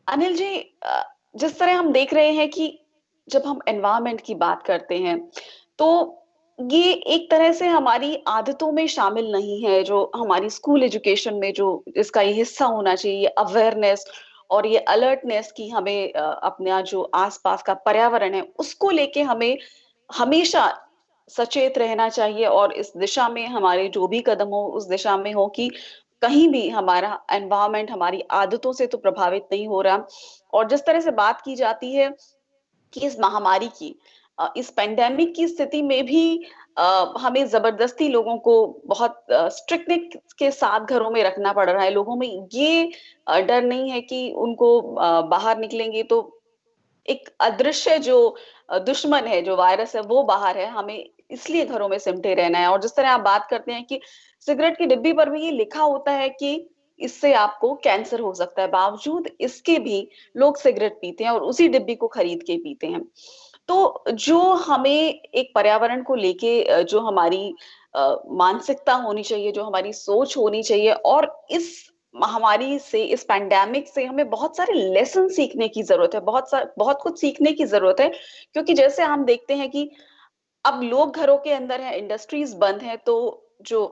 अनिल जी, जिस तरह हम देख रहे हैं कि जब हम एनवायरनमेंट की बात करते हैं तो ये एक तरह से हमारी आदतों में शामिल नहीं है, जो हमारी स्कूल एजुकेशन में जो इसका ये हिस्सा होना चाहिए, ये अवेयरनेस और ये अलर्टनेस की हमें अपना जो आसपास का पर्यावरण है उसको लेके हमें हमेशा सचेत रहना चाहिए, और इस दिशा में हमारे जो भी कदम हो उस दिशा में हो कि कहीं भी हमारा एनवायरनमेंट हमारी आदतों से तो प्रभावित नहीं हो रहा। और जिस तरह से बात की जाती है कि इस महामारी की, इस पेंडेमिक की स्थिति में भी हमें जबरदस्ती लोगों को बहुत स्ट्रिक्टनेस के साथ घरों में रखना पड़ रहा है। लोगों में ये डर नहीं है कि उनको बाहर निकलेंगे तो एक अदृश्य जो दुश्मन है, जो वायरस है, वो बाहर है, हमें इसलिए घरों में सिमटे रहना है। और जिस तरह आप बात करते हैं कि सिगरेट की डिब्बी पर भी ये लिखा होता है कि इससे आपको कैंसर हो सकता है, बावजूद इसके भी लोग सिगरेट पीते हैं और उसी डिब्बी को खरीद के पीते हैं। तो जो हमें एक पर्यावरण को लेके जो हमारी मानसिकता होनी चाहिए, जो हमारी सोच होनी चाहिए, और इस महामारी से, इस पैंडेमिक से हमें बहुत सारे लेसन सीखने की जरूरत है, बहुत कुछ सीखने की जरूरत है। क्योंकि जैसे हम देखते हैं कि अब लोग घरों के अंदर हैं, इंडस्ट्रीज बंद हैं, तो जो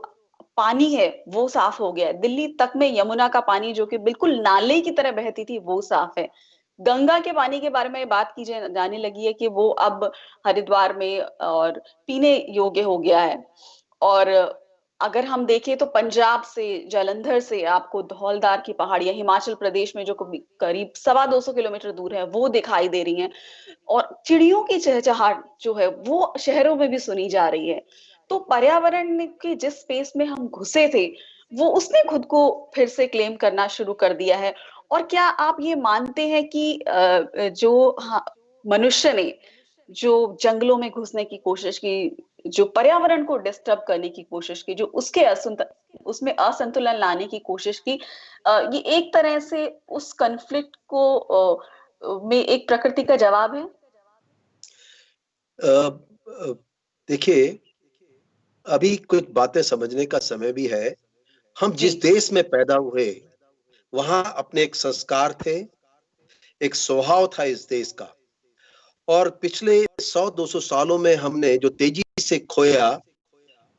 पानी है वो साफ हो गया है। दिल्ली तक में यमुना का पानी, जो कि बिल्कुल नाले की तरह बहती थी, वो साफ है। गंगा के पानी के बारे में बात की जाने लगी है कि वो अब हरिद्वार में और पीने योग्य हो गया है। और अगर हम देखें तो पंजाब से, जालंधर से आपको धौलधार की पहाड़ियां, हिमाचल प्रदेश में जो करीब 250 किलोमीटर दूर है, वो दिखाई दे रही हैं। और चिड़ियों की चहचहाट जो है वो शहरों में भी सुनी जा रही है। तो पर्यावरण के जिस स्पेस में हम घुसे थे, वो उसने खुद को फिर से क्लेम करना शुरू कर दिया है। और क्या आप ये मानते हैं कि जो मनुष्य ने जो जंगलों में घुसने की कोशिश की, जो पर्यावरण को डिस्टर्ब करने की कोशिश की, जो उसमें असंतुलन लाने की कोशिश की, ये एक तरह से उस कन्फ्लिक्ट को में एक प्रकृति का जवाब है? अ, अ, देखिए, अभी कुछ बातें समझने का समय भी है। हम जी। जिस देश में पैदा हुए, वहां अपने एक संस्कार थे, एक स्वभाव था इस देश का। और पिछले 100-200 सालों में हमने जो तेजी से खोया,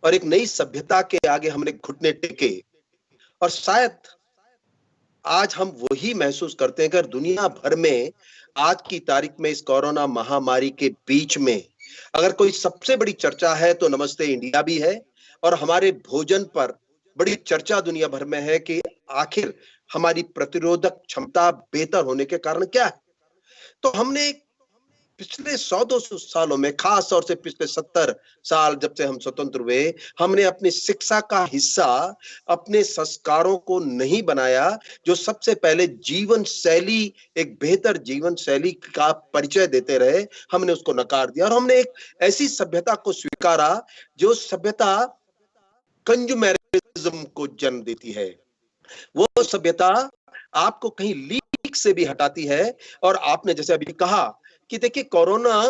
और एक नई सभ्यता के आगे हमने घुटने टेके। और शायद आज हम वही महसूस करते हैं कि दुनिया भर में आज की तारीख में इस कोरोना महामारी के बीच में अगर कोई सबसे बड़ी चर्चा है तो नमस्ते इंडिया भी है। और हमारे भोजन पर बड़ी चर्चा दुनिया भर में है कि आखिर हमारी प्रतिरोधक क्षमता बेहतर होने के कारण क्या है। तो हमने पिछले 100-200 सालों में, खास तौर से पिछले 70 साल जब से हम स्वतंत्र हुए, हमने अपनी शिक्षा का हिस्सा अपने संस्कारों को नहीं बनाया, जो सबसे पहले जीवन शैली, एक बेहतर जीवन शैली का परिचय देते रहे। हमने उसको नकार दिया और हमने एक ऐसी सभ्यता को स्वीकारा जो सभ्यता कंज्यूमरिज्म को जन्म देती है। वो सभ्यता आपको कहीं लीक से भी हटाती है। और आपने जैसे अभी कहा कि देखिए, कोरोना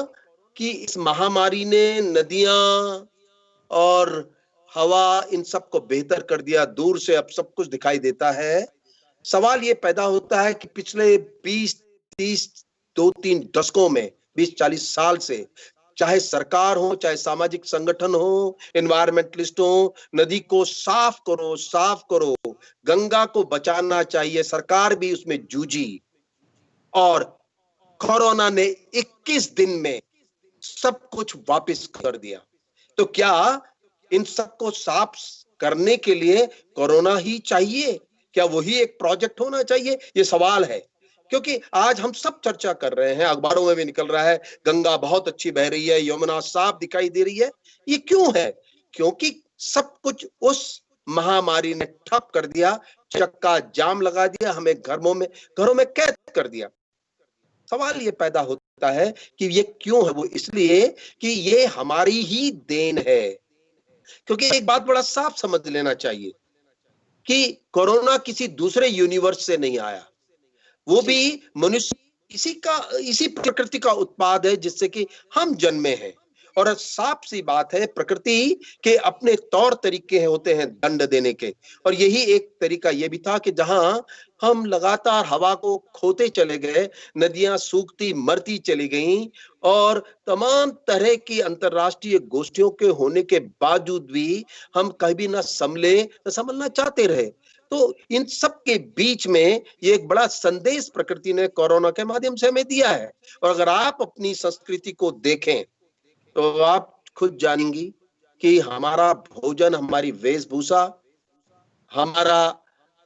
की इस महामारी ने नदियां और हवा, इन सब को बेहतर कर दिया। दूर से अब सब कुछ दिखाई देता है। सवाल ये पैदा होता है कि पिछले 20-30, 2-3 दशकों में, 20-40 साल से, चाहे सरकार हो, चाहे सामाजिक संगठन हो, एनवायरमेंटलिस्ट हो, नदी को साफ करो, साफ करो, गंगा को बचाना चाहिए, सरकार भी उसमें जूझी। और कोरोना ने 21 दिन में सब कुछ वापस कर दिया। तो क्या इन सबको साफ करने के लिए कोरोना ही चाहिए? क्या वही एक प्रोजेक्ट होना चाहिए? ये सवाल है। क्योंकि आज हम सब चर्चा कर रहे हैं, अखबारों में भी निकल रहा है, गंगा बहुत अच्छी बह रही है, यमुना साफ दिखाई दे रही है। ये क्यों है? क्योंकि सब कुछ उस महामारी ने ठप कर दिया, चक्का जाम लगा दिया, हमें घरों में कैद कर दिया। सवाल ये पैदा होता है कि ये क्यों है? वो इसलिए कि ये हमारी ही देन है। क्योंकि एक बात बड़ा साफ समझ लेना चाहिए कि कोरोना किसी दूसरे यूनिवर्स से नहीं आया। वो जी। भी मनुष्य इसी प्रकृति का उत्पाद है जिससे कि हम जन्मे हैं। और साफ सी बात है, प्रकृति के अपने तौर तरीके होते हैं दंड देने के, और यही एक तरीका ये भी था कि जहां हम लगातार हवा को खोते चले गए, नदियां सूखती मरती चली गईं, और तमाम तरह की अंतर्राष्ट्रीय गोष्ठियों के होने के बावजूद भी हम कभी ना संभले, न संभलना चाहते रहे। तो इन सब के बीच में ये एक बड़ा संदेश प्रकृति ने कोरोना के माध्यम से हमें दिया है। और अगर आप अपनी संस्कृति को देखें तो आप खुद जानेंगी कि हमारा भोजन, हमारी वेशभूषा, हमारा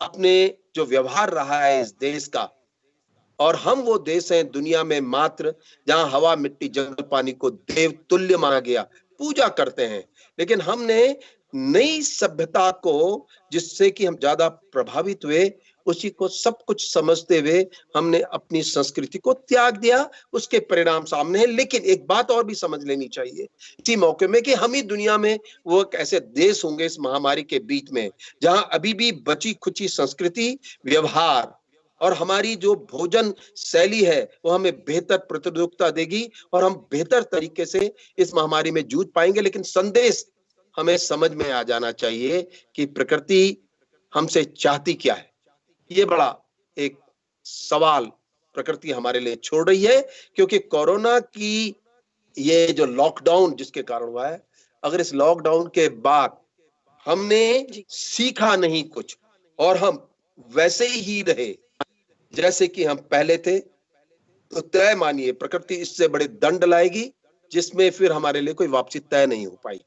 अपने जो व्यवहार रहा है इस देश का, और हम वो देश हैं दुनिया में मात्र जहां हवा, मिट्टी, जंगल, पानी को देव तुल्य माना गया, पूजा करते हैं। लेकिन हमने नई सभ्यता को, जिससे कि हम ज्यादा प्रभावित हुए, उसी को सब कुछ समझते हुए हमने अपनी संस्कृति को त्याग दिया। उसके परिणाम सामने है। लेकिन एक बात और भी समझ लेनी चाहिए इसी मौके में कि हम ही दुनिया में वो एक ऐसे देश होंगे इस महामारी के बीच में जहां अभी भी बची खुची संस्कृति, व्यवहार और हमारी जो भोजन शैली है वो हमें बेहतर प्रतिरोधकता देगी, और हम बेहतर तरीके से इस महामारी में जूझ पाएंगे। लेकिन संदेश हमें समझ में आ जाना चाहिए कि प्रकृति हमसे चाहती क्या है। ये बड़ा एक सवाल प्रकृति हमारे लिए छोड़ रही है, क्योंकि कोरोना की ये जो लॉकडाउन जिसके कारण हुआ है, अगर इस लॉकडाउन के बाद हमने जी। सीखा नहीं कुछ और हम वैसे ही रहे जैसे कि हम पहले थे, तो तय मानिए प्रकृति इससे बड़े दंड लाएगी, जिसमें फिर हमारे लिए कोई वापसी तय नहीं हो पाई।